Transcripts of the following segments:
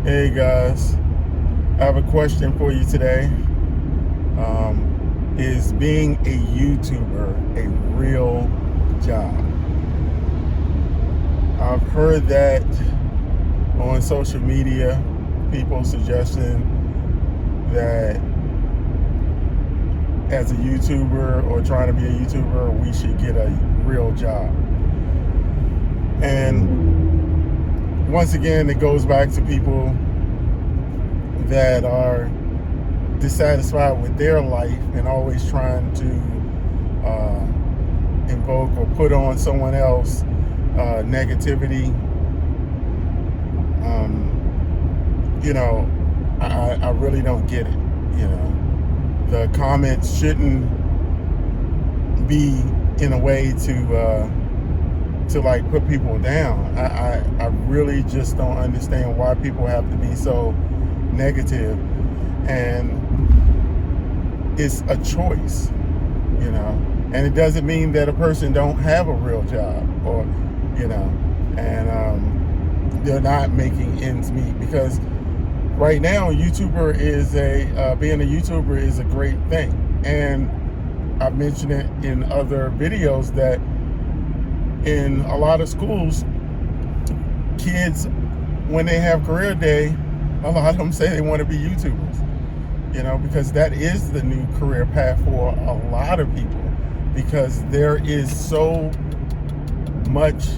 Hey guys, I have a question for you today. Is being a YouTuber a real job? I've heard that on social media, people suggesting that as a YouTuber or trying to be a YouTuber, we should get a real job. And once again, it goes back to people that are dissatisfied with their life and always trying to invoke or put on someone else negativity. I really don't get it. The comments shouldn't be in a way to like put people down. I really just don't understand why people have to be so negative. And it's a choice, and it doesn't mean that a person don't have a real job or, and they're not making ends meet, because right now being a YouTuber is a great thing. And I've mentioned it in other videos that in a lot of schools, kids, when they have career day, a lot of them say they want to be YouTubers, because that is the new career path for a lot of people, because there is so much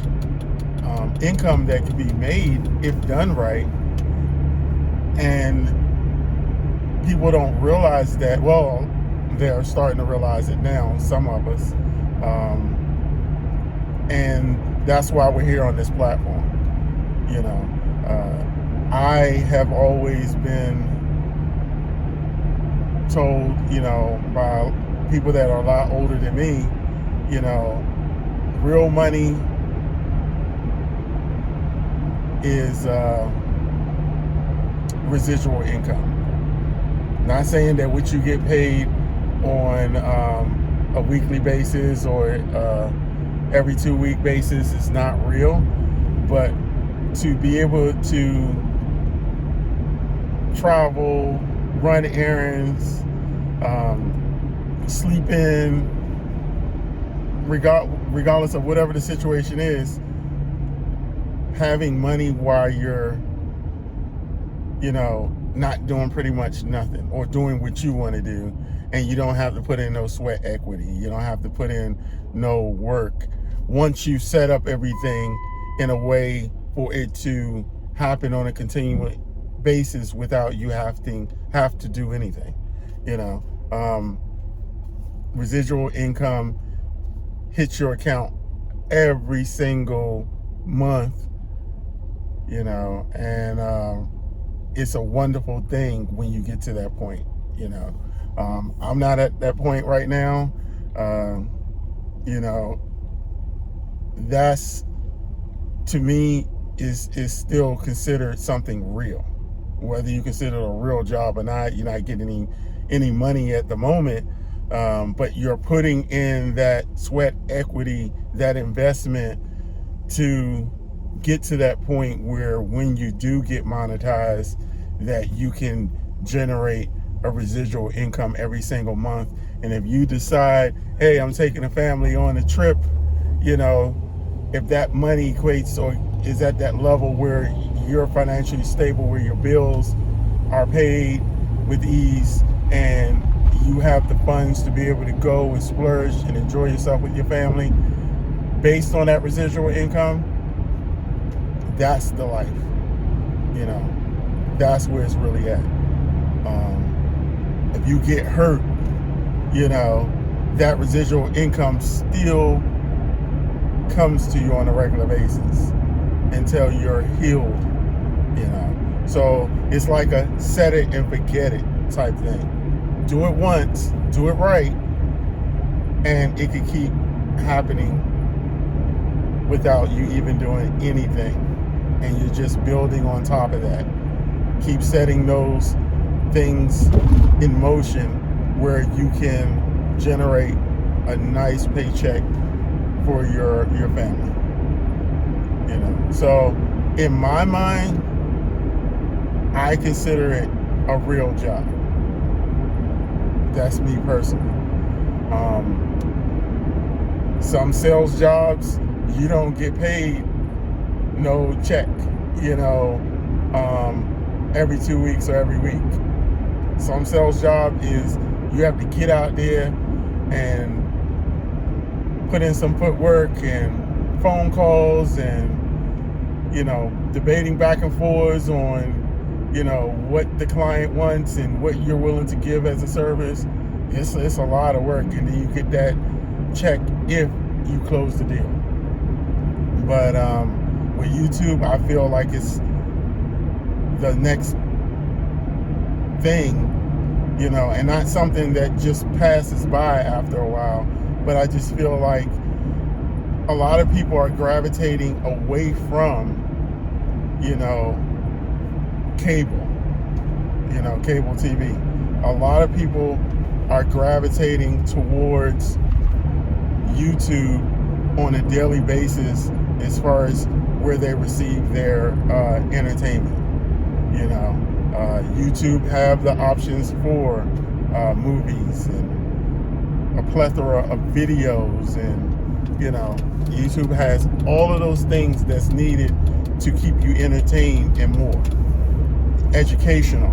income that can be made if done right. And people don't realize that. Well, they're starting to realize it now, some of us. And that's why we're here on this platform. I have always been told, by people that are a lot older than me, real money is residual income. Not saying that what you get paid on a weekly basis or every 2-week basis is not real, but to be able to travel, run errands, sleep in, regardless of whatever the situation is, having money while you're, not doing pretty much nothing or doing what you want to do, and you don't have to put in no sweat equity. You don't have to put in no work. Once you set up everything in a way for it to happen on a continuous basis without you have to do anything, residual income hits your account every single month, and it's a wonderful thing when you get to that point. I'm not at that point right now. That's, to me, is still considered something real. Whether you consider it a real job or not, you're not getting any money at the moment, but you're putting in that sweat equity, that investment, to get to that point where when you do get monetized, that you can generate a residual income every single month. And if you decide, hey, I'm taking a family on a trip, if that money equates or is at that level where you're financially stable, where your bills are paid with ease, and you have the funds to be able to go and splurge and enjoy yourself with your family based on that residual income, that's the life. That's where it's really at. If you get hurt, that residual income still comes to you on a regular basis until you're healed, So it's like a set it and forget it type thing. Do it once, do it right, and it can keep happening without you even doing anything. And you're just building on top of that. Keep setting those things in motion where you can generate a nice paycheck for your family. So in my mind, I consider it a real job. That's me personally. Some sales jobs, you don't get paid no check, every 2 weeks or every week. Some sales job is you have to get out there and put in some footwork and phone calls and, debating back and forth on, what the client wants and what you're willing to give as a service. It's a lot of work, and then you get that check if you close the deal. But with YouTube, I feel like it's the next thing, and not something that just passes by after a while. But I just feel like a lot of people are gravitating away from, cable TV. A lot of people are gravitating towards YouTube on a daily basis as far as where they receive their entertainment. YouTube have the options for movies and a plethora of videos, and YouTube has all of those things that's needed to keep you entertained and more educational,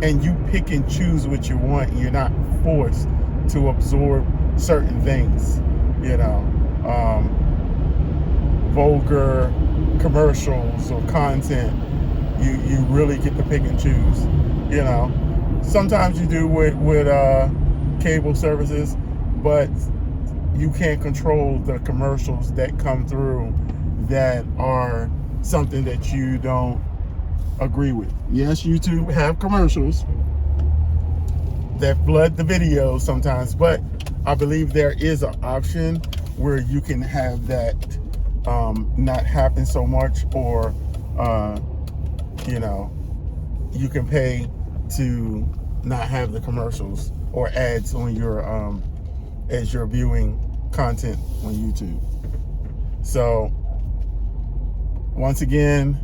and you pick and choose what you want. You're not forced to absorb certain things, vulgar commercials or content. You really get to pick and choose. Sometimes you do with cable services, but you can't control the commercials that come through that are something that you don't agree with. Yes, YouTube have commercials that flood the videos sometimes, but I believe there is an option where you can have that not happen so much, or you can pay to not have the commercials or ads on your as you're viewing content on YouTube. So once again,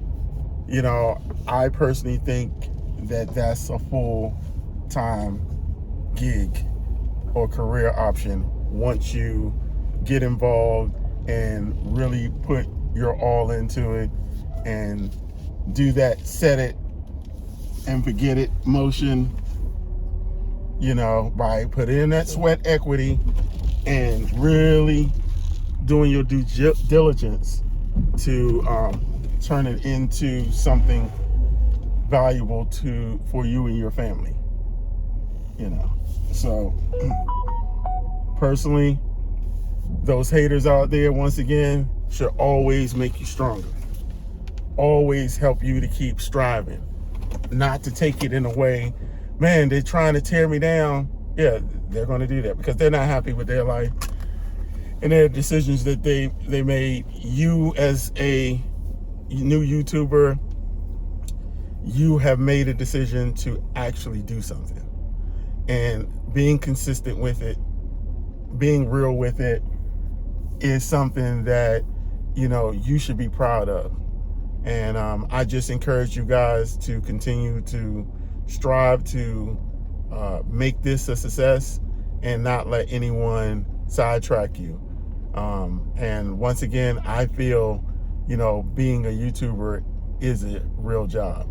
I personally think that that's a full-time gig or career option once you get involved and really put your all into it and do that set it and forget it motion, by putting in that sweat equity and really doing your due diligence to turn it into something valuable for you and your family. So personally, those haters out there, once again, should always make you stronger, always help you to keep striving, not to take it in a way, man, they're trying to tear me down. Yeah, they're going to do that because they're not happy with their life and their decisions that they made. You, as a new YouTuber, you have made a decision to actually do something, and being consistent with it, being real with it, is something that you should be proud of. And I just encourage you guys to continue to strive to make this a success and not let anyone sidetrack you. And once again, I feel being a YouTuber is a real job,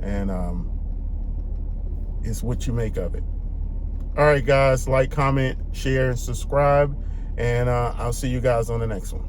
and it's what you make of it. All right, guys, like, comment, share, and subscribe, and I'll see you guys on the next one.